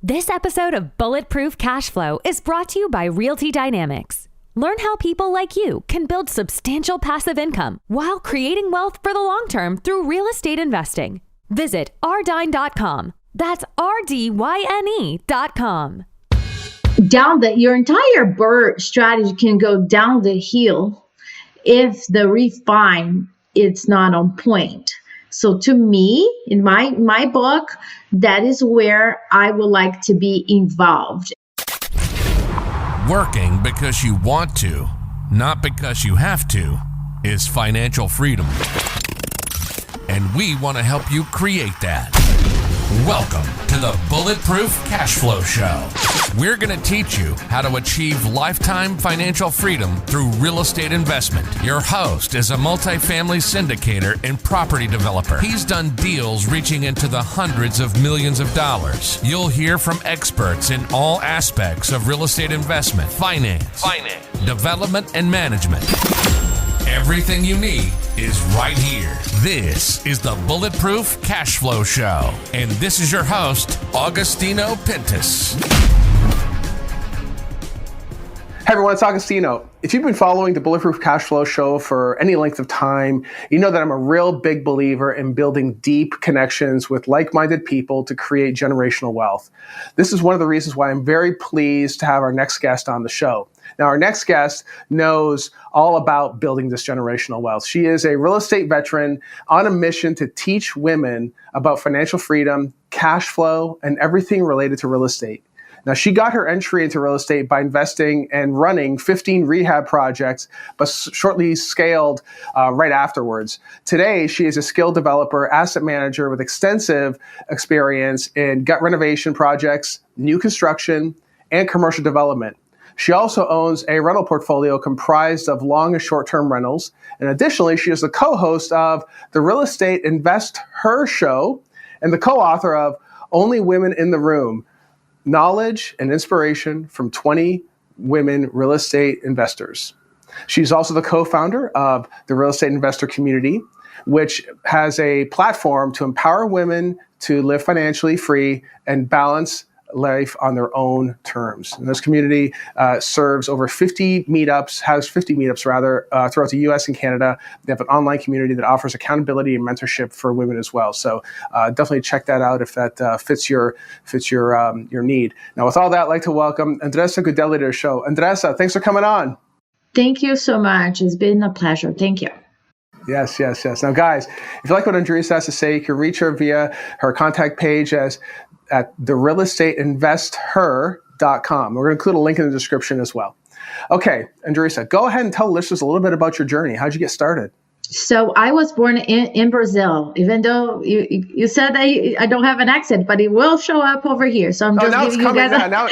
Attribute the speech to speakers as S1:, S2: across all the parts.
S1: This episode of Bulletproof Cash Flow is brought to you by Realty Dynamics. Learn how people like you can build substantial passive income while creating wealth for the long term through real estate investing. Visit rdyne.com. That's RDYNE.com.
S2: Your entire BUR strategy can go down the hill if the refine it's not on point. So to me, in my book, that is where I would like to be involved.
S3: Working because you want to, not because you have to, is financial freedom. And we want to help you create that. Welcome to the Bulletproof Cash Flow Show. We're going to teach you how to achieve lifetime financial freedom through real estate investment. Your host is a multifamily syndicator and property developer. He's done deals reaching into the hundreds of millions of dollars. You'll hear from experts in all aspects of real estate investment, finance, development, and management. Everything you need is right here. This is the Bulletproof Cash Flow Show. And this is your host, Augustino Pintus.
S4: Hey everyone, it's Augustino. If you've been following the Bulletproof Cash Flow Show for any length of time, you know that I'm a real big believer in building deep connections with like-minded people to create generational wealth. This is one of the reasons why I'm very pleased to have our next guest on the show. Now, our next guest knows all about building this generational wealth. She is a real estate veteran on a mission to teach women about financial freedom, cash flow, and everything related to real estate. Now, she got her entry into real estate by investing and running 15 rehab projects, but shortly scaled right afterwards. Today, she is a skilled developer, asset manager with extensive experience in gut renovation projects, new construction, and commercial development. She also owns a rental portfolio comprised of long and short-term rentals. And additionally, she is the co-host of the Real Estate InvestHER show and the co-author of Only Women in the Room, Knowledge and Inspiration from 20 Women Real Estate Investors. She's also the co-founder of the Real Estate Investor Community, which has a platform to empower women to live financially free and balance life on their own terms. And this community serves over 50 meetups, throughout the US and Canada. They have an online community that offers accountability and mentorship for women as well. So definitely check that out if that fits your need. Now, with all that, I'd like to welcome Andresa Guidelli to the show. Andresa, thanks for coming on.
S2: Thank you so much. It's been a pleasure. Thank you.
S4: Yes. Now, guys, if you like what Andresa has to say, you can reach her via her contact page at therealestateinvesther.com. We're going to include a link in the description as well. Okay, Andresa, go ahead and tell listeners a little bit about your journey. How'd you get started?
S2: So I was born in Brazil, even though you said I don't have an accent, but it will show up over here. So I'm just giving you guys
S4: now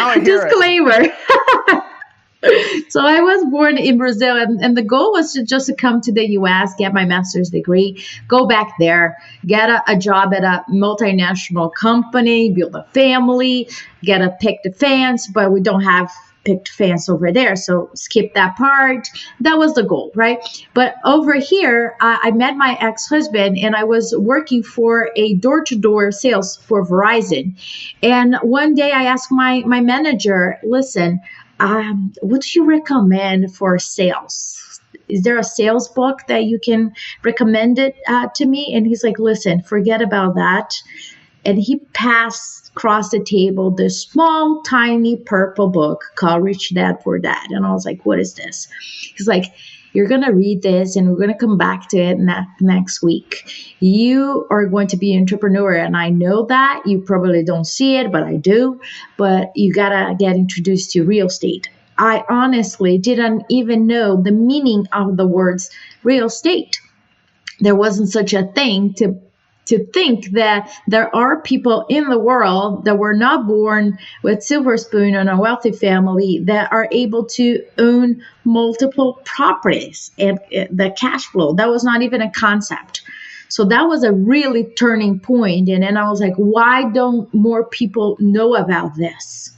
S4: I hear
S2: disclaimer. So I was born in Brazil, and the goal was to come to the U.S., get my master's degree, go back there, get a job at a multinational company, build a family, get a picket fence, but we don't have picket fence over there, so skip that part. That was the goal, right? But over here, I met my ex-husband, and I was working for a door-to-door sales for Verizon. And one day I asked my manager, listen, what do you recommend for sales? Is there a sales book that you can recommend it to me? And he's like, listen, forget about that. And he passed across the table this small, tiny purple book called Rich Dad Poor Dad. And I was like, what is this? He's like, you're going to read this and we're going to come back to it next week. You are going to be an entrepreneur. And I know that you probably don't see it, but I do. But you got to get introduced to real estate. I honestly didn't even know the meaning of the words real estate. There wasn't such a thing to think that there are people in the world that were not born with silver spoon in a wealthy family that are able to own multiple properties and the cash flow. That was not even a concept. So that was a really turning point. And then I was like, why don't more people know about this?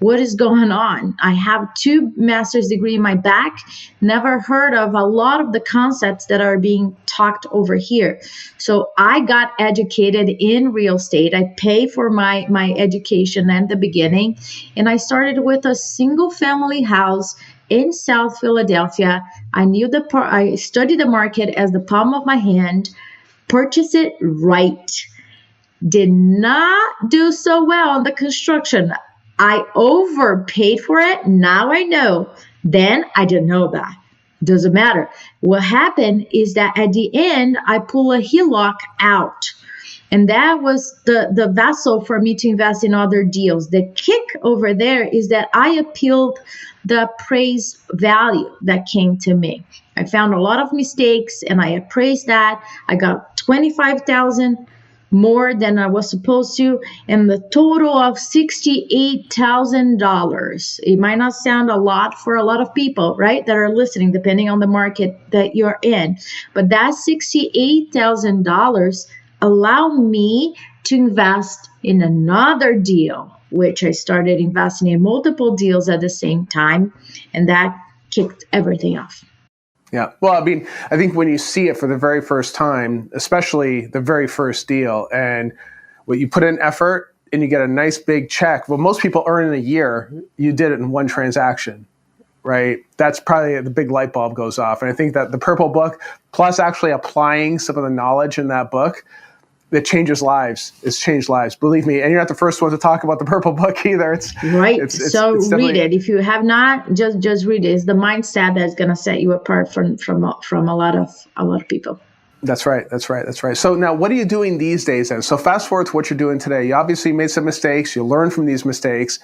S2: what is going on? I have 2 master's degree in my back, never heard of a lot of the concepts that are being talked over here. So I got educated in real estate. I paid for my education at the beginning, and I started with a single family house in South Philadelphia. I studied the market as the palm of my hand, purchased it right. Did not do so well on the construction. I overpaid for it. Now I know. Then I didn't know that. Doesn't matter. What happened is that at the end, I pull a HELOC out. And that was the vessel for me to invest in other deals. The kick over there is that I appealed the appraised value that came to me. I found a lot of mistakes and I appraised that. I got $25,000 more than I was supposed to, and the total of $68,000. It might not sound a lot for a lot of people, right, that are listening, depending on the market that you're in. But that $68,000 allowed me to invest in another deal, which I started investing in multiple deals at the same time, and that kicked everything off.
S4: Yeah. Well, I mean, I think when you see it for the very first time, especially the very first deal, and what you put in effort and you get a nice big check, well, most people earn in a year, you did it in one transaction, right? That's probably the big light bulb goes off. And I think that the Purple Book, plus actually applying some of the knowledge in that book, it changes lives. It's changed lives. Believe me. And you're not the first one to talk about the Purple Book either. It's
S2: right. So read it. If you have not, just read it. It's the mindset that's going to set you apart from a lot of people.
S4: That's right. So now what are you doing these days then? So fast forward to what you're doing today. You obviously made some mistakes. You learn from these mistakes.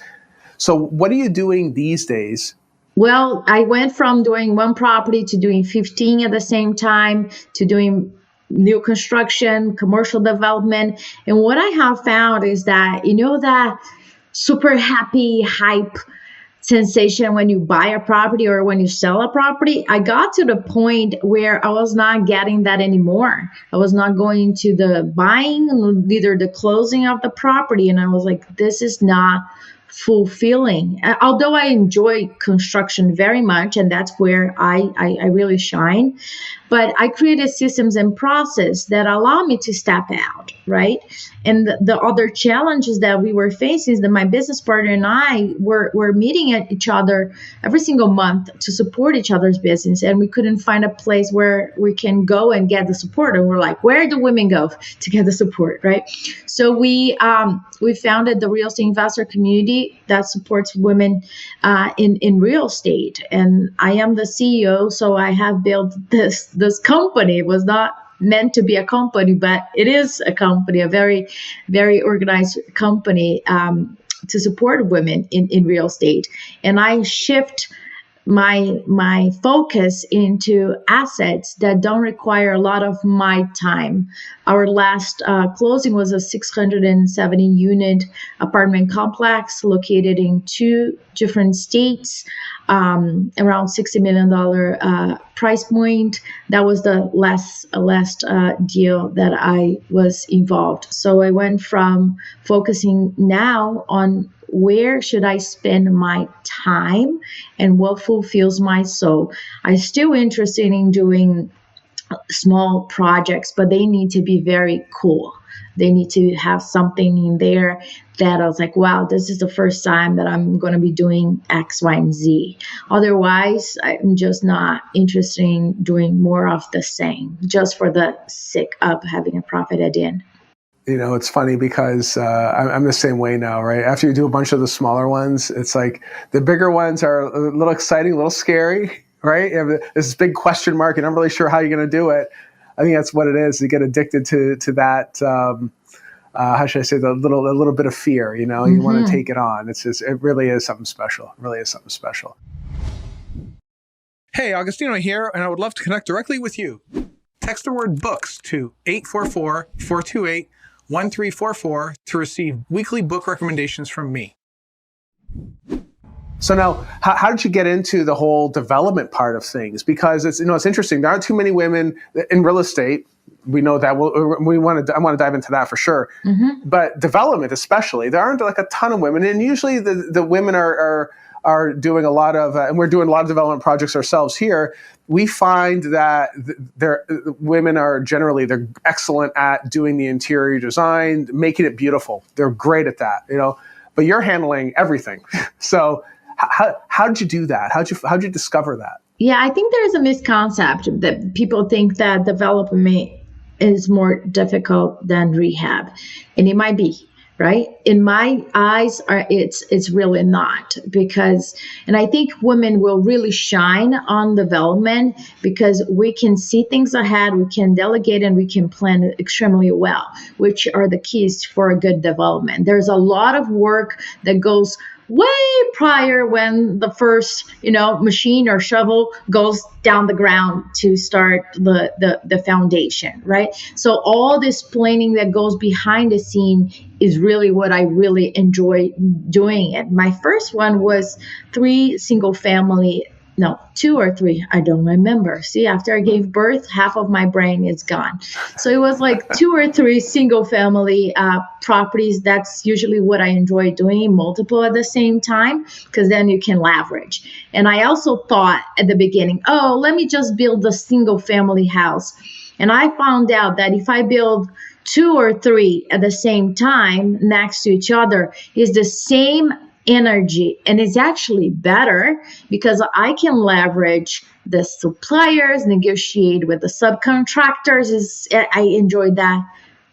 S4: So what are you doing these days?
S2: Well, I went from doing one property to doing 15 at the same time, to doing new construction, commercial development. And what I have found is that, that super happy hype sensation when you buy a property or when you sell a property, I got to the point where I was not getting that anymore. I was not going to the buying, neither the closing of the property. And I was like, this is not fulfilling. Although I enjoy construction very much, and that's where I really shine, but I created systems and process that allow me to step out, right? And the other challenges that we were facing is that my business partner and I were meeting at each other every single month to support each other's business, and we couldn't find a place where we can go and get the support. And we're like, where do women go to get the support, right? So we founded the Real Estate InvestHER community that supports women in real estate, and I am the CEO. So I have built this company. It was not meant to be a company, but it is a company, a very, very organized company to support women in real estate. And I shift my focus into assets that don't require a lot of my time. Our last closing was a 670 unit apartment complex located in 2 different states, around $60 million price point. That was the last deal that I was involved. So I went from focusing now on where should I spend my time and what fulfills my soul. I'm still interested in doing small projects, but they need to be very cool. They need to have something in there that I was like, wow, this is the first time that I'm going to be doing X, Y, and Z. Otherwise, I'm just not interested in doing more of the same, just for the sake of having a profit at the end.
S4: It's funny because I'm the same way now, right? After you do a bunch of the smaller ones, it's like the bigger ones are a little exciting, a little scary, right? You have this big question mark and I'm really sure how you're going to do it. I think that's what it is. You get addicted to that, how should I say, a little bit of fear, you want to take it on. It really is something special. It really is something special. Hey, Augustino here, and I would love to connect directly with you. Text the word books to 844-428-1344 to receive weekly book recommendations from me. So now, how did you get into the whole development part of things? Because it's interesting. There aren't too many women in real estate, we know that I want to dive into that for sure. But development, especially, there aren't like a ton of women, and usually the women are doing a lot of, and we're doing a lot of development projects ourselves here. We find that women are generally, they're excellent at doing the interior design, making it beautiful. They're great at that, but you're handling everything. So how did you do that? How'd you discover that?
S2: Yeah, I think there's a misconception that people think that development is more difficult than rehab, and it might be, right? In my eyes, it's really not, because, and I think women will really shine on development because we can see things ahead, we can delegate, and we can plan extremely well, which are the keys for a good development. There's a lot of work that goes way prior when the first, machine or shovel goes down the ground to start the foundation, right? So all this planning that goes behind the scene is really what I really enjoy doing it. My first one was 2 or 3, I don't remember. See, after I gave birth, half of my brain is gone. So it was like 2 or 3 single family properties. That's usually what I enjoy doing, multiple at the same time, because then you can leverage. And I also thought at the beginning, let me just build a single family house. And I found out that if I build 2 or 3 at the same time next to each other, is the same energy, and it's actually better because I can leverage the suppliers, negotiate with the subcontractors. I enjoy that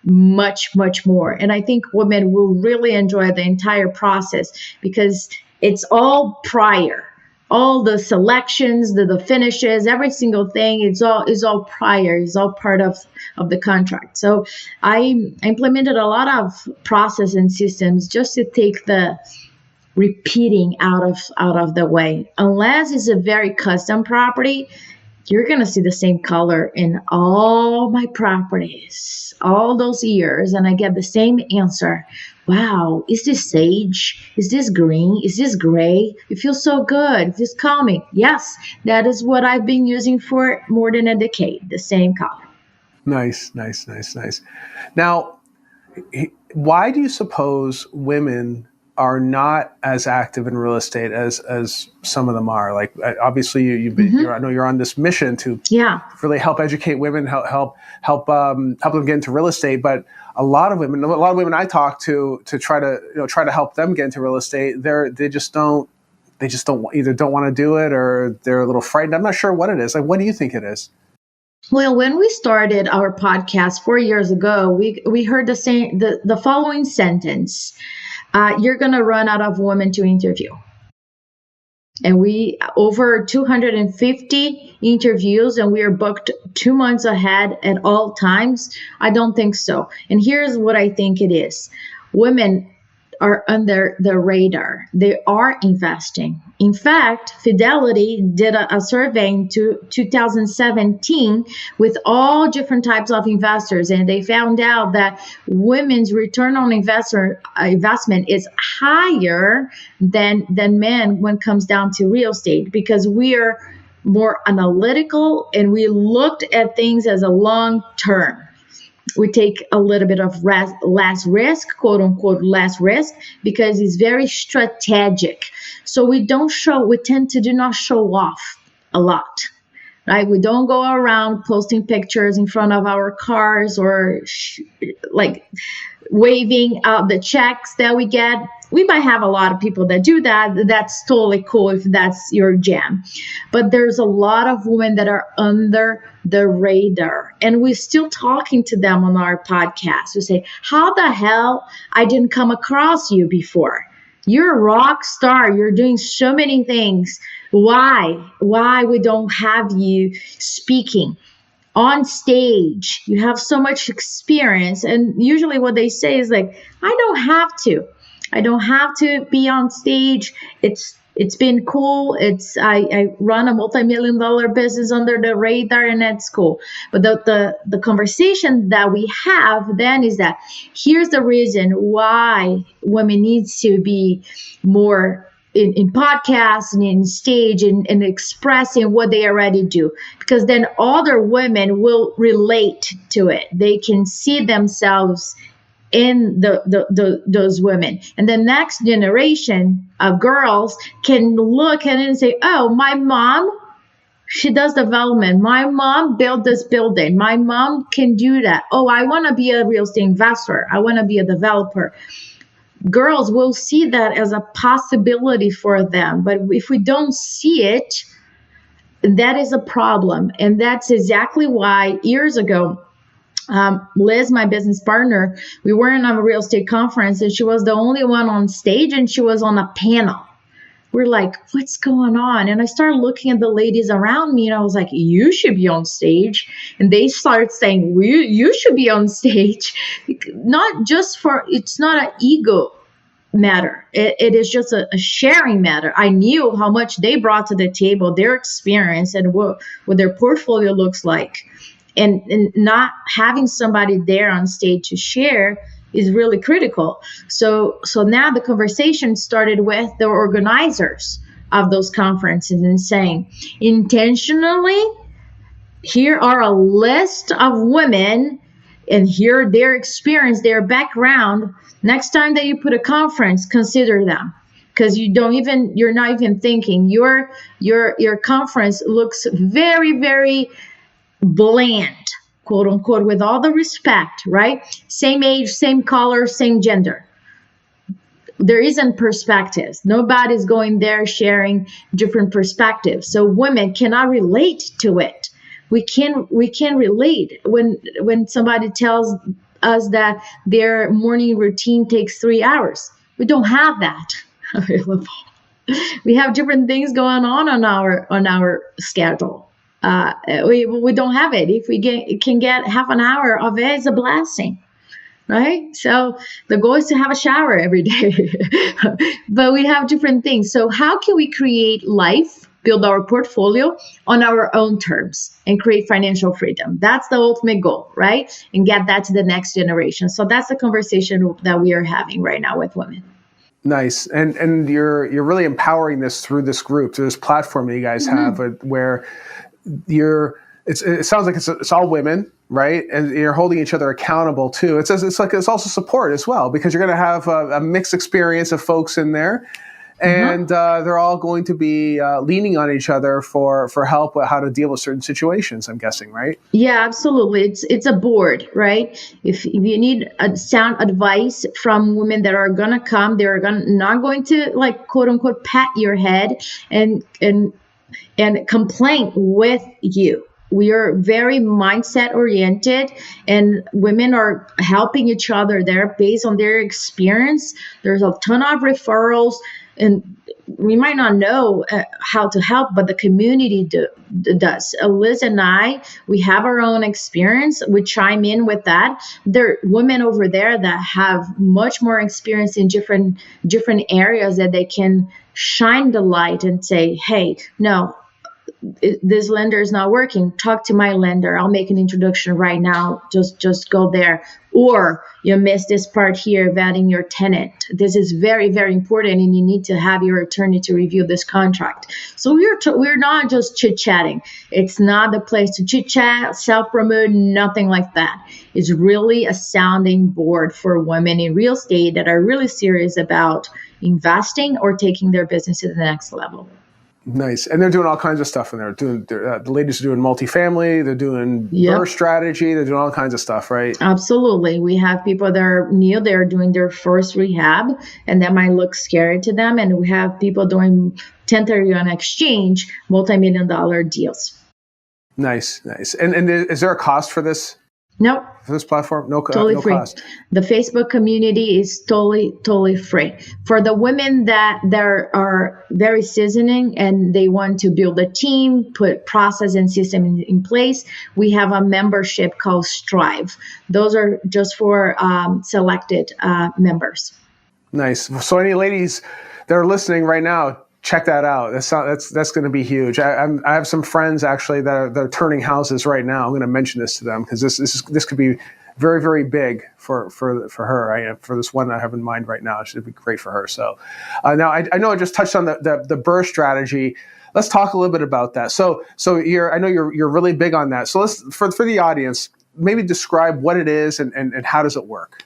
S2: much more, and I think women will really enjoy the entire process because it's all prior. All the selections, the finishes, every single thing, is all prior. It's all part of the contract. So I implemented a lot of process and systems just to take the repeating out of the way. Unless it's a very custom property, you're going to see the same color in all my properties, all those years, and I get the same answer. Wow, is this sage? Is this green? Is this gray? It feels so good. It feels calming. Yes, that is what I've been using for more than a decade, the same color.
S4: Nice. Now, why do you suppose women are not as active in real estate as some of them are? Like, obviously, I know you're on this mission to really help educate women, help them get into real estate. But a lot of women I talk to try to help them get into real estate, they just don't either don't want to do it, or they're a little frightened. I'm not sure what it is. Like, what do you think it is?
S2: Well, when we started our podcast 4 years ago, we heard the following sentence. You're going to run out of women to interview. And we over 250 interviews, and we are booked 2 months ahead at all times. I don't think so. And here's what I think it is. Women are under the radar. They are investing. In fact, Fidelity did a survey in 2017 with all different types of investors, and they found out that women's return on investment is higher than men when it comes down to real estate, because we are more analytical and we looked at things as a long term. We take a little bit of less risk, quote unquote, less risk, because it's very strategic. So we tend to do not show off a lot, right? We don't go around posting pictures in front of our cars or waving out the checks that we get. We might have a lot of people that do that. That's totally cool if that's your jam. But there's a lot of women that are under the radar. And we're still talking to them on our podcast. We say, how the hell I didn't come across you before? You're a rock star. You're doing so many things. Why we don't have you speaking on stage? You have so much experience. And usually what they say is like, I don't have to be on stage. It's been cool. I run a multi-million-dollar business under the radar, and that's cool. But the conversation that we have then is that here's the reason why women need to be more in podcasts and in stage and expressing what they already do, because then other women will relate to it. They can see themselves in those women, and the next generation of girls can look at it and say, oh, my mom, she does development. My mom built this building. My mom can do that. Oh, I want to be a real estate investor. I want to be a developer. Girls will see that as a possibility for them. But if we don't see it, that is a problem. And that's exactly why years ago, Liz, my business partner, we were in a real estate conference and she was the only one on stage and she was on a panel. We're like, what's going on? And I started looking at the ladies around me and I was like, you should be on stage. And they started saying, you should be on stage. Not just for, it's not an ego matter. It is just a sharing matter. I knew how much they brought to the table, their experience and what their portfolio looks like. And not having somebody there on stage to share is really critical. So now the conversation started with the organizers of those conferences and saying, intentionally, here are a list of women and here their experience, their background. Next time that you put a conference, consider them. Because you're not even thinking. Your conference looks very, very bland, quote unquote, with all the respect, right? Same age, same color, same gender. There isn't perspectives. Nobody's going there sharing different perspectives. So women cannot relate to it. We can relate when somebody tells us that their morning routine takes 3 hours. We don't have that available. We have different things going on our schedule. We don't have it. If we can get half an hour of it, it's a blessing, right? So the goal is to have a shower every day, but we have different things. So how can we create life, build our portfolio on our own terms and create financial freedom? That's the ultimate goal, right? And get that to the next generation. So that's the conversation that we are having right now with women.
S4: Nice. And you're really empowering this through this group, through this platform that you guys have where it sounds like it's all women, right? And you're holding each other accountable too. It's also support as well, because you're going to have a mixed experience of folks in there, and they're all going to be leaning on each other for help with how to deal with certain situations, I'm guessing, right?
S2: Yeah, absolutely. It's a board, right? If you need a sound advice from women that are going to come, they're not going to, like, quote unquote, pat your head and complain with you. We are very mindset oriented, and women are helping each other there based on their experience. There's a ton of referrals, and we might not know how to help, but the community does. Liz and I, we have our own experience. We chime in with that. There are women over there that have much more experience in different areas that they can shine the light and say, hey, no, this lender is not working. Talk to my lender. I'll make an introduction right now. Just go there. Or you missed this part here, vetting your tenant. This is very, very important, and you need to have your attorney to review this contract. So we're not just chit-chatting. It's not the place to chit-chat, self-promote, nothing like that. It's really a sounding board for women in real estate that are really serious about investing or taking their business to the next level.
S4: Nice. And they're doing all kinds of stuff in there. The ladies are doing multifamily. They're doing BUR Strategy. They're doing all kinds of stuff, right?
S2: Absolutely. We have people that are new. They're doing their first rehab, and that might look scary to them. And we have people doing 1031 exchange, multi-million-dollar deals.
S4: Nice. And is there a cost for this?
S2: Nope.
S4: For this platform? No
S2: Totally free.
S4: Cost.
S2: The Facebook community is totally free. For the women that are very seasoning and they want to build a team, put process and system in place, we have a membership called Strive. Those are just for selected members.
S4: Nice. So any ladies that are listening right now, check that out. That's going to be huge. I have some friends actually that are turning houses right now. I'm going to mention this to them because this could be very, very big for her. For this one I have in mind right now, it should be great for her. So now I know I just touched on the BUR strategy. Let's talk a little bit about that. So I know you're really big on that. So let's for the audience, maybe describe what it is and how does it work?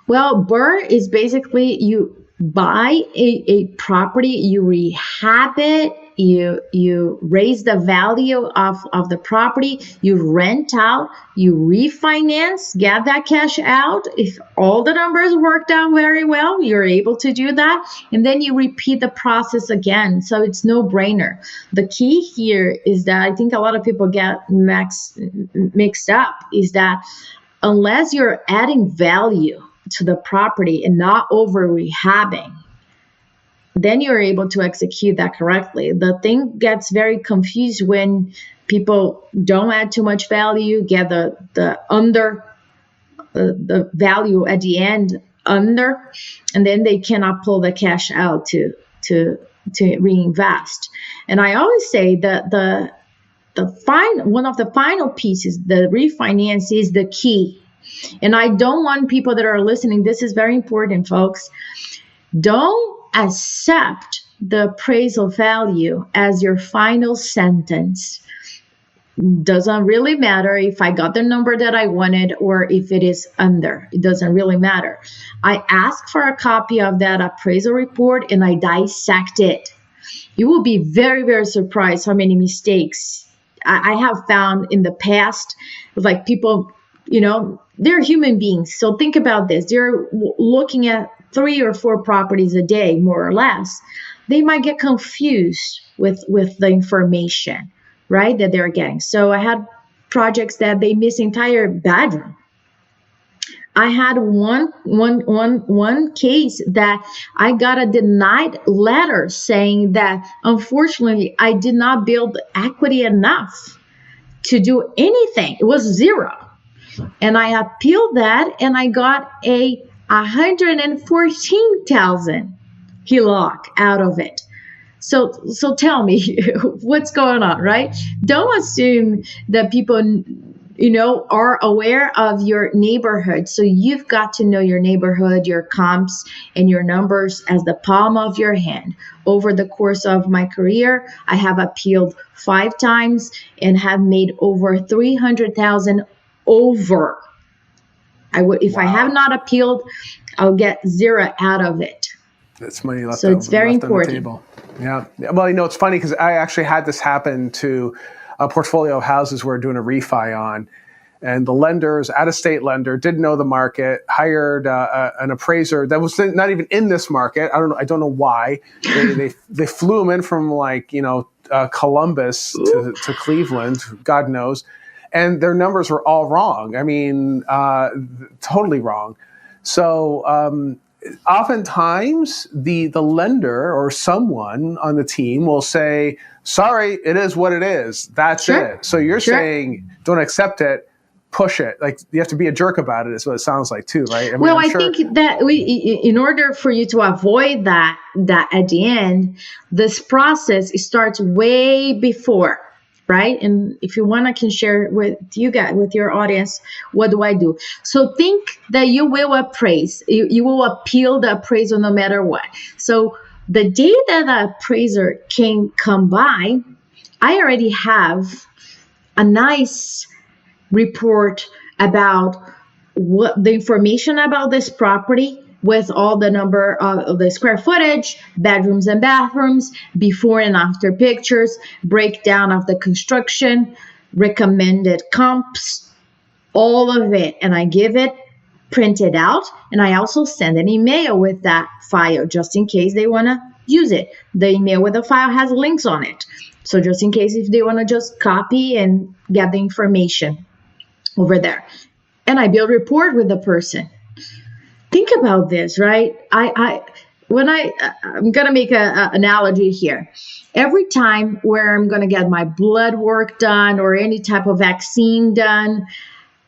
S2: Well, BUR is basically you buy a property, you rehab it, you raise the value of the property, you rent out, you refinance, get that cash out. If all the numbers worked out very well, you're able to do that. And then you repeat the process again. So it's no brainer. The key here is that I think a lot of people get mixed up is that unless you're adding value to the property and not over rehabbing, then you're able to execute that correctly. The thing gets very confused when people don't add too much value, get the under the value at the end under, and then they cannot pull the cash out to reinvest. And I always say that one of the final pieces, the refinance, is the key. And I don't want people that are listening, this is very important, folks. Don't accept the appraisal value as your final sentence. Doesn't really matter if I got the number that I wanted or if it is under. It doesn't really matter. I ask for a copy of that appraisal report and I dissect it. You will be very, very surprised how many mistakes I have found in the past. Like people, they're human beings. So think about this. They're looking at 3 or 4 properties a day, more or less. They might get confused with the information, right, that they're getting. So I had projects that they miss entire bedroom. I had one case that I got a denied letter saying that unfortunately I did not build equity enough to do anything. It was 0. And I appealed that and I got a 114,000 HELOC out of it. So tell me what's going on, right? Don't assume that people, are aware of your neighborhood. So you've got to know your neighborhood, your comps, and your numbers as the palm of your hand. Over the course of my career, I have appealed 5 times and have made over 300,000 over. If I have not appealed, I'll get 0 out of it.
S4: That's money left.
S2: So it's very important.
S4: On the table. Yeah. Well, it's funny because I actually had this happen to a portfolio of houses we're doing a refi on, and the lenders, out-of-state lender, didn't know the market, hired an appraiser that was not even in this market. I don't know why. They flew him in from Columbus to Cleveland, God knows. And their numbers were all wrong. I mean, totally wrong. So oftentimes the lender or someone on the team will say, sorry, it is what it is. That's it. So you're saying don't accept it, push it. Like you have to be a jerk about it is what it sounds like too, right?
S2: I think that in order for you to avoid that at the end, this process starts way before. Right? And if you want, I can share with you guys, with your audience, what do I do? So think that you will appraise, you will appeal the appraisal no matter what. So the day that the appraiser come by, I already have a nice report about what the information about this property, with all the number of the square footage, bedrooms and bathrooms, before and after pictures, breakdown of the construction, recommended comps, all of it. And I give it printed out. And I also send an email with that file just in case they want to use it. The email with the file has links on it. So just in case if they want to just copy and get the information over there. And I build rapport with the person. Think about this, right? I'm going to make an analogy here. Every time where I'm going to get my blood work done or any type of vaccine done,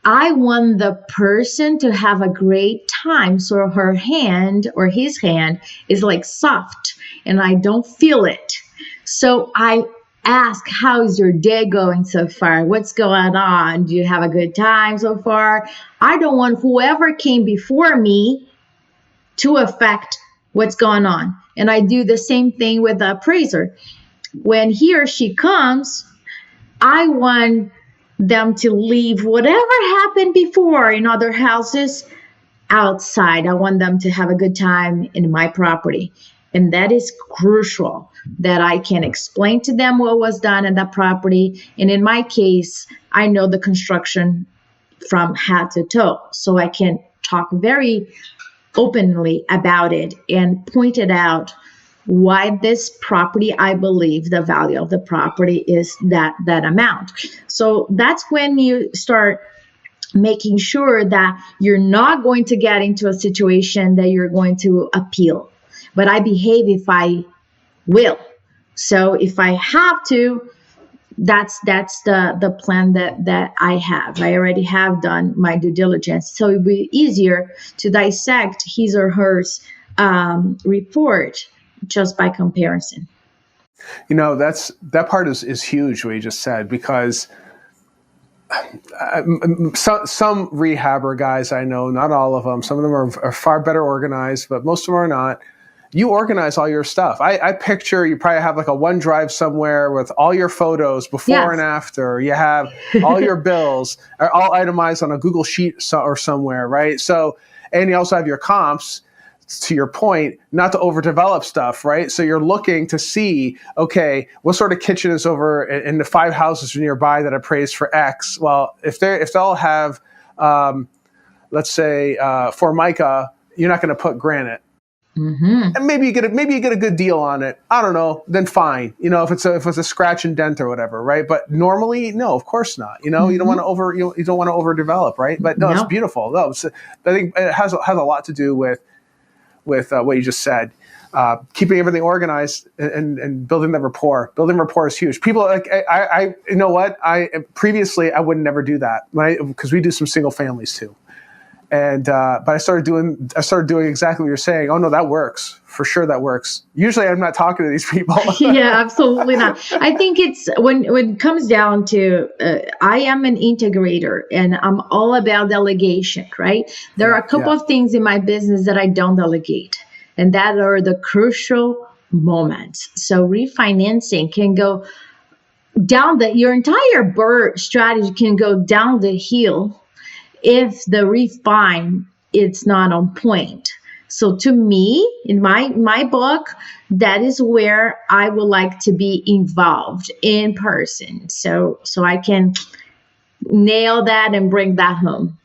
S2: I want the person to have a great time. So her hand or his hand is like soft and I don't feel it. So I ask, how's your day going so far? What's going on? Do you have a good time so far? I don't want whoever came before me to affect what's going on. And I do the same thing with the appraiser. When he or she comes, I want them to leave whatever happened before in other houses outside. I want them to have a good time in my property. And that is crucial, that I can explain to them what was done in that property. And in my case, I know the construction from head to toe. So I can talk very openly about it and point it out why this property, I believe the value of the property is that amount. So that's when you start making sure that you're not going to get into a situation that you're going to appeal. But I behave if I will. So if I have to, that's the plan that I have. I already have done my due diligence. So it'll be easier to dissect his or hers report just by comparison.
S4: You know, that part is huge, what you just said, because some rehabber guys I know, not all of them, some of them are far better organized, but most of them are not. You organize all your stuff. I picture you probably have like a OneDrive somewhere with all your photos before and after. You have all your bills are all itemized on a Google Sheet or somewhere, right? So, and you also have your comps, to your point, not to overdevelop stuff, right? So you're looking to see, okay, what sort of kitchen is over in the 5 houses nearby that appraised for X? Well, if they all have, let's say, Formica, you're not going to put granite. Mm-hmm. And maybe you get a good deal on it. I don't know. Then fine. You know, if it's a scratch and dent or whatever, right? But normally, no, of course not. You know, you don't want to overdevelop, right? But no, it's beautiful. No, I think it has a lot to do with what you just said. Keeping everything organized and building the rapport. Building rapport is huge. People like I you know what? Previously I would never do that because we do some single families too. And but I started doing exactly what you're saying. Oh no, that works for sure. That works. Usually, I'm not talking to these people.
S2: Yeah, absolutely not. I think it's when it comes down to I am an integrator and I'm all about delegation. Right? There are a couple of things in my business that I don't delegate, and that are the crucial moments. So refinancing can go down your entire BUR strategy can go down the hill if the refine it's not on point. So to me, in my book, that is where I would like to be involved in person. So I can nail that and bring that home.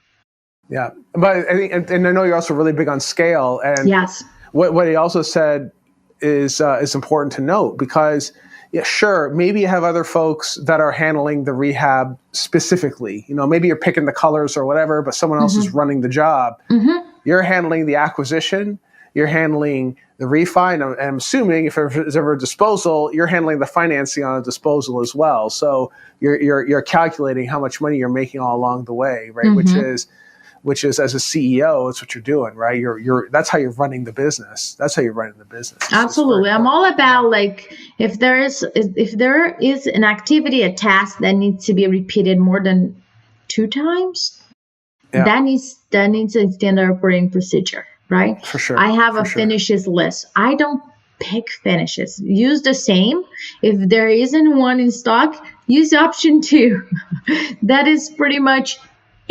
S4: Yeah, but I think, and I know you're also really big on scale. And
S2: yes,
S4: what he also said is important to note because. Yeah, sure. Maybe you have other folks that are handling the rehab specifically. You know, maybe you're picking the colors or whatever, but someone else is running the job. Mm-hmm. You're handling the acquisition. You're handling the refi. And I'm assuming if there's ever a disposal, you're handling the financing on a disposal as well. So you're calculating how much money you're making all along the way, right? Mm-hmm. Which is as a CEO, that's what you're doing, right? That's how you're running the business. That's how you're running the business.
S2: Absolutely. I'm all about like if there is an activity, a task that needs to be repeated more than 2 times, that needs a standard operating procedure, right?
S4: For sure.
S2: I have a finishes list. I don't pick finishes. Use the same. If there isn't one in stock, use option 2. That is pretty much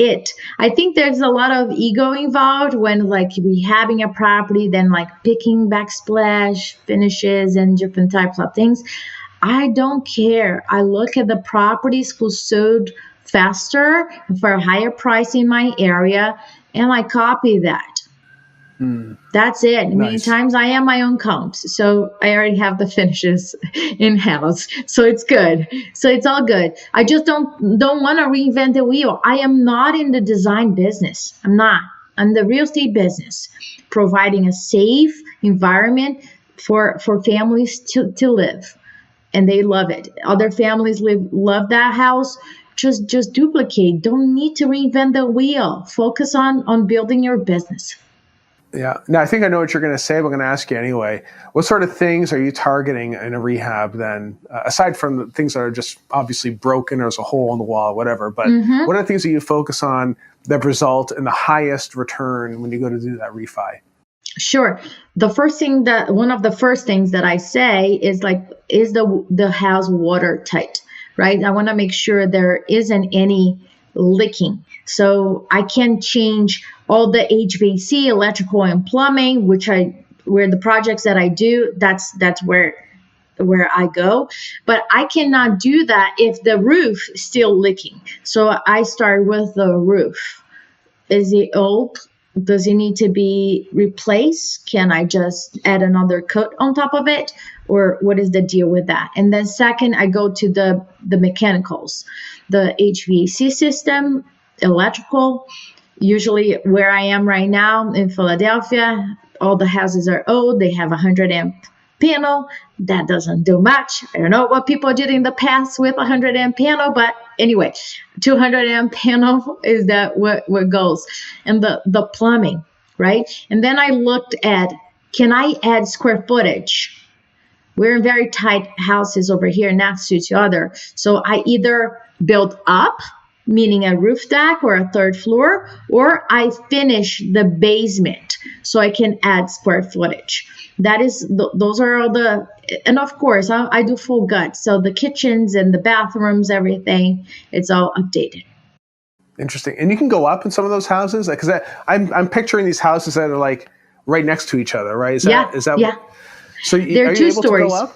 S2: it. I think there's a lot of ego involved when like rehabbing a property, then like picking backsplash finishes and different types of things. I don't care. I look at the properties who sold faster for a higher price in my area and I copy that. That's it. Nice. Many times I am my own comps. So I already have the finishes in-house. So it's good. So it's all good. I just don't want to reinvent the wheel. I am not in the design business. I'm not. I'm the real estate business, providing a safe environment for families to live. And they love it. Other families love that house. Just duplicate. Don't need to reinvent the wheel. Focus on building your business.
S4: Yeah. Now, I think I know what you're going to say, but I'm going to ask you anyway. What sort of things are you targeting in a rehab then, aside from the things that are just obviously broken or there's a hole in the wall, whatever, but what are the things that you focus on that result in the highest return when you go to do that refi?
S2: Sure. One of the first things that I say is is the house watertight, right? I want to make sure there isn't any leaking. So I can change all the HVAC, electrical and plumbing, where the projects that I do, that's where I go. But I cannot do that if the roof is still leaking. So I start with the roof. Is it old? Does it need to be replaced? Can I just add another coat on top of it? Or what is the deal with that? And then second, I go to the mechanicals, the HVAC system, electrical. Usually where I am right now in Philadelphia, all the houses are old. They have 100 amp panel. That doesn't do much. I don't know what people did in the past with 100 amp panel, but anyway, 200 amp panel is that what goes. And the plumbing, right? And then I looked at, can I add square footage? We're in very tight houses over here next to each other. So I either build up, meaning a roof deck or a third floor, or I finish the basement so I can add square footage. Those are all and of course I do full gut. So the kitchens and the bathrooms, everything, it's all updated.
S4: Interesting. And you can go up in some of those houses? Because I'm picturing these houses that are like right next to each other, right? Is that
S2: yeah.
S4: So are
S2: They're
S4: you
S2: two
S4: able
S2: stories.
S4: to go up?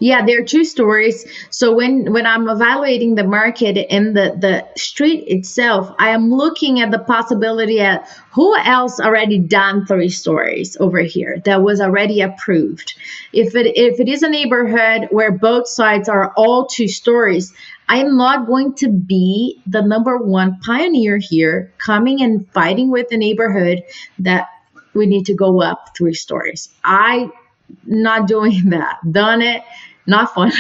S2: Yeah, there are 2 stories. So when I'm evaluating the market and the street itself, I am looking at the possibility at who else already done 3 stories over here that was already approved. If it is a neighborhood where both sides are all 2 stories, I am not going to be the number one pioneer here coming and fighting with the neighborhood that we need to go up 3 stories. Not doing that. Done it. Not fun.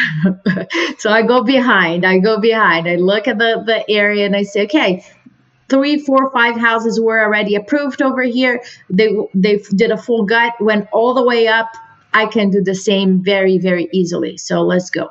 S2: So I go behind. I look at the area and I say, okay, 3, 4, 5 houses were already approved over here. They did a full gut, went all the way up. I can do the same very, very easily. So let's go.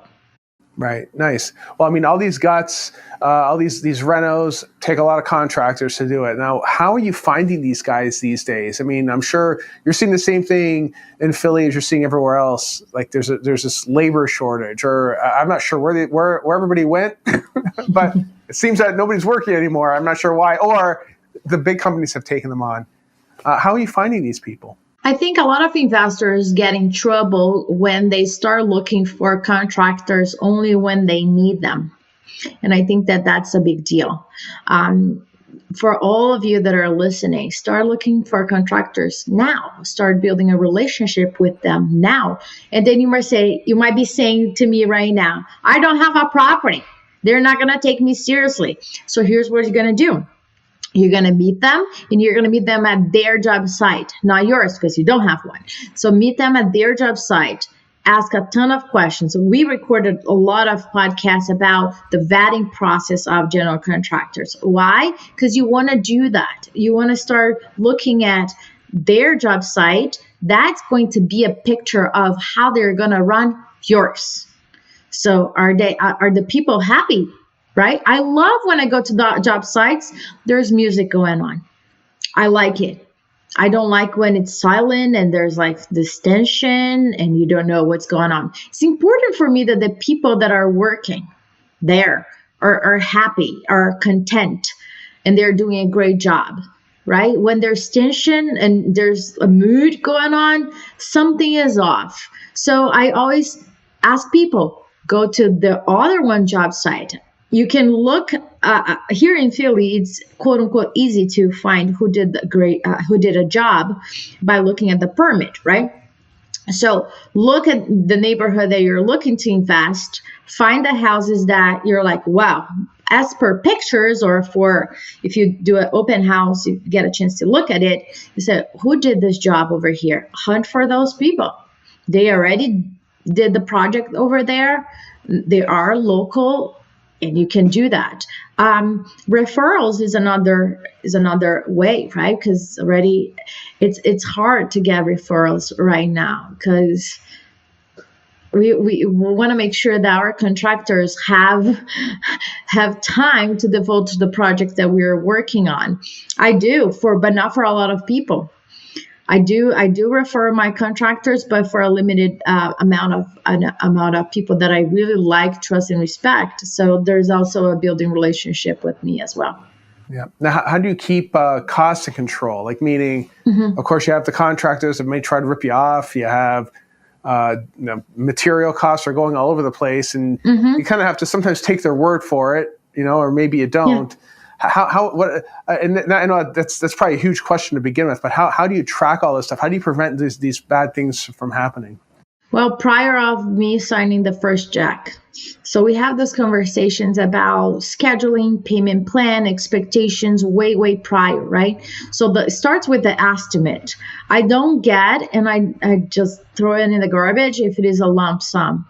S4: Right. Nice. Well, I mean, all these guts, all these renos take a lot of contractors to do it. Now, how are you finding these guys these days? I mean, I'm sure you're seeing the same thing in Philly as you're seeing everywhere else. Like there's this labor shortage, or I'm not sure where everybody went, but it seems that nobody's working anymore. I'm not sure why, or the big companies have taken them on. How are you finding these people?
S2: I think a lot of investors get in trouble when they start looking for contractors only when they need them. And I think that that's a big deal. For all of you that are listening, start looking for contractors now. Start building a relationship with them now. And then you might be saying to me right now, I don't have a property. They're not going to take me seriously. So here's what you're going to do. You're going to meet them, and you're going to meet them at their job site, not yours because you don't have one. So meet them at their job site. Ask a ton of questions. We recorded a lot of podcasts about the vetting process of general contractors. Why? Because you want to do that. You want to start looking at their job site. That's going to be a picture of how they're going to run yours. So are the people happy? Right? I love when I go to the job sites, there's music going on. I like it. I don't like when it's silent and there's like this tension and you don't know what's going on. It's important for me that the people that are working there are happy, are content, and they're doing a great job, right? When there's tension and there's a mood going on, something is off. So I always ask people, go to the other one job site. You can look here in Philly. It's quote unquote easy to find who did a job by looking at the permit, right? So look at the neighborhood that you're looking to invest. Find the houses that you're like, wow, as per pictures, or if you do an open house, you get a chance to look at it. You say, who did this job over here? Hunt for those people. They already did the project over there. They are local and you can do that. Referrals is another way, right? Because already it's hard to get referrals right now, because we want to make sure that our contractors have time to devote to the projects that we're working on. I do, but not for a lot of people. I do refer my contractors, but for a limited amount of people that I really like, trust, and respect. So there's also a building relationship with me as well.
S4: Yeah. Now, how do you keep costs in control? Like, meaning, of course, you have the contractors that may try to rip you off. You have material costs are going all over the place, and you kind of have to sometimes take their word for it, or maybe you don't. Yeah. And I know that's probably a huge question to begin with, but how do you track all this stuff? How do you prevent these bad things from happening?
S2: Well, prior of me signing the first check, so we have those conversations about scheduling, payment plan, expectations way prior, right? So it starts with the estimate. I don't get, and I just throw it in the garbage if it is a lump sum.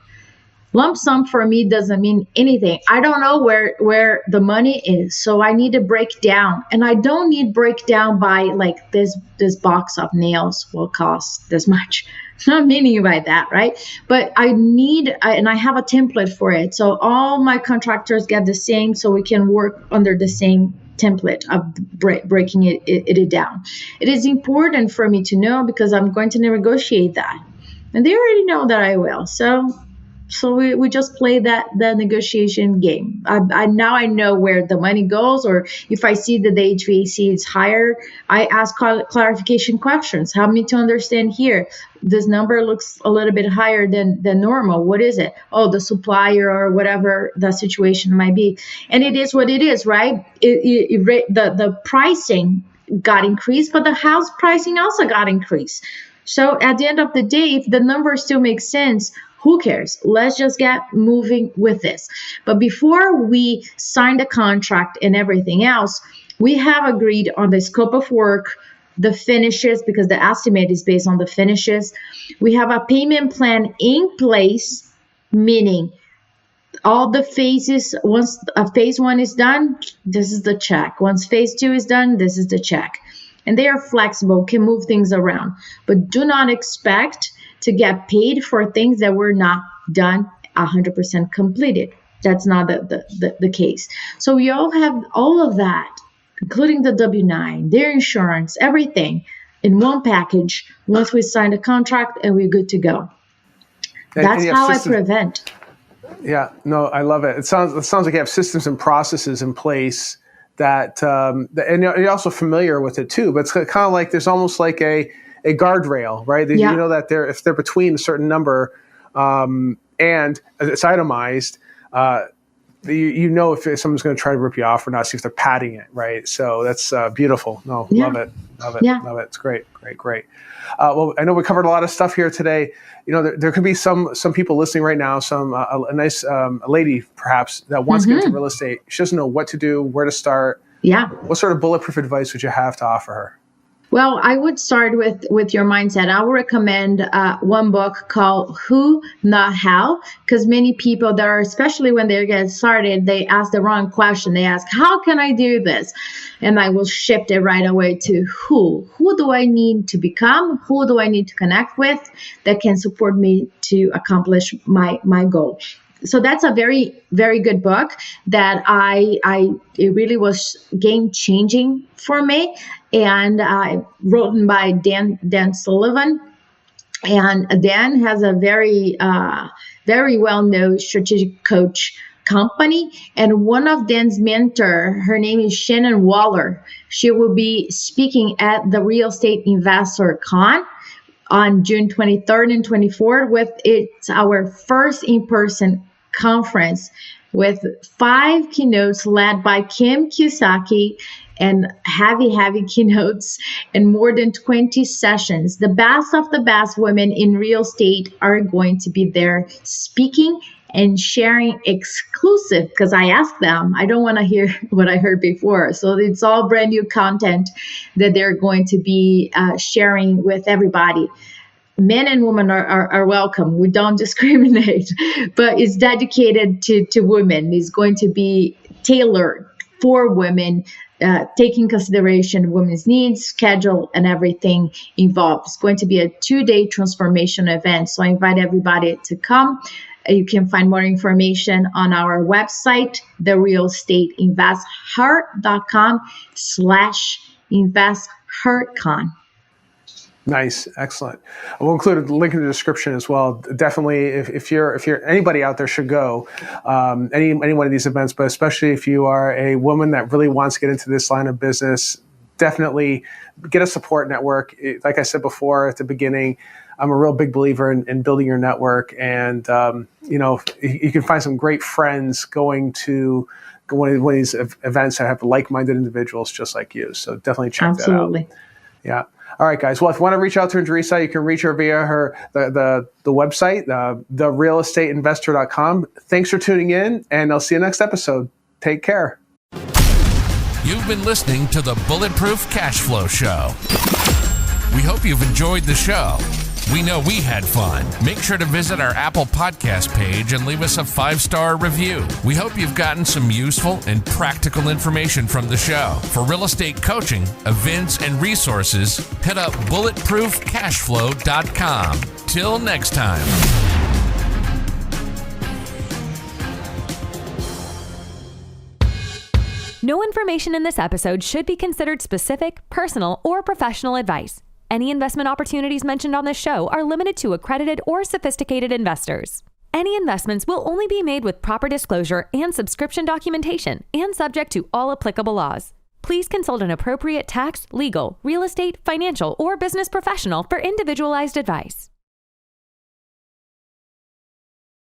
S2: Lump sum for me doesn't mean anything. I don't know where the money is, so I need to break down. And I don't need breakdown by like this box of nails will cost this much. Not meaning by that, right? But I need, and I have a template for it. So all my contractors get the same, so we can work under the same template of breaking it down. It is important for me to know, because I'm going to negotiate that. And they already know that I will. So we just play the negotiation game. Now I know where the money goes, or if I see that the HVAC is higher, I ask clarification questions. Help me to understand here. This number looks a little bit higher than normal. What is it? Oh, the supplier or whatever the situation might be. And it is what it is, right? The pricing got increased, but the house pricing also got increased. So at the end of the day, if the number still makes sense, who cares? Let's just get moving with this. But before we sign the contract and everything else, we have agreed on the scope of work, the finishes, because the estimate is based on the finishes. We have a payment plan in place, meaning all the phases. Once phase 1 is done, this is the check. Once phase 2 is done, this is the check. And they are flexible, can move things around. But do not expect to get paid for things that were not done 100% completed. That's not the case. So we all have all of that, including the W-9, their insurance, everything in one package once we sign the contract and we're good to go. That's how I prevent.
S4: Yeah, no, I love it. It sounds like you have systems and processes in place that and you're also familiar with it too, but it's kind of like there's almost like a guardrail, right? Yeah. You know that if they're between a certain number and it's itemized, you know if someone's going to try to rip you off or not, see if they're padding it, right? So that's beautiful. No, yeah. Love it. Yeah. Love it. It's great. Well, I know we covered a lot of stuff here today. There could be some people listening right now, a nice lady perhaps that wants to get into real estate. She doesn't know what to do, where to start. Yeah. What sort of bulletproof advice would you have to offer her?
S2: Well, I would start with your mindset. I would recommend one book called Who, Not How, because many people that are, especially when they get started, they ask the wrong question. They ask, how can I do this? And I will shift it right away to who. Who do I need to become? Who do I need to connect with that can support me to accomplish my goal? So that's a very, very good book that it really was game changing for me, and written by Dan Sullivan. And Dan has a very, very well-known strategic coach company. And one of Dan's mentor, her name is Shannon Waller. She will be speaking at the Real Estate InvestHER Con on June 23rd and 24th. It's our first in-person conference with 5 keynotes led by Kim Kiyosaki and heavy keynotes and more than 20 sessions. The best of the best women in real estate are going to be there speaking and sharing exclusive, because I asked them, I don't want to hear what I heard before. So it's all brand new content that they're going to be sharing with everybody. Men and women are welcome. We don't discriminate, but it's dedicated to women. It's going to be tailored for women, taking consideration women's needs, schedule, and everything involved. It's going to be a 2-day transformation event. So I invite everybody to come. You can find more information on our website, therealestateinvesther.com/investhercon.
S4: Nice, excellent. We'll include a link in the description as well. Definitely, if you're anybody out there should go any one of these events, but especially if you are a woman that really wants to get into this line of business, definitely get a support network. Like I said before at the beginning, I'm a real big believer in building your network, and you can find some great friends going to one of these events that have like-minded individuals just like you. So definitely check that out. Yeah. All right, guys. Well, if you want to reach out to Andresa, you can reach her via the website, therealestateinvestor.com. Thanks for tuning in, and I'll see you next episode. Take care.
S3: You've been listening to the Bulletproof Cashflow Show. We hope you've enjoyed the show. We know we had fun. Make sure to visit our Apple Podcast page and leave us a 5-star review. We hope you've gotten some useful and practical information from the show. For real estate coaching, events, and resources, head up bulletproofcashflow.com. Till next time.
S1: No information in this episode should be considered specific, personal, or professional advice. Any investment opportunities mentioned on this show are limited to accredited or sophisticated investors. Any investments will only be made with proper disclosure and subscription documentation and subject to all applicable laws. Please consult an appropriate tax, legal, real estate, financial, or business professional for individualized advice.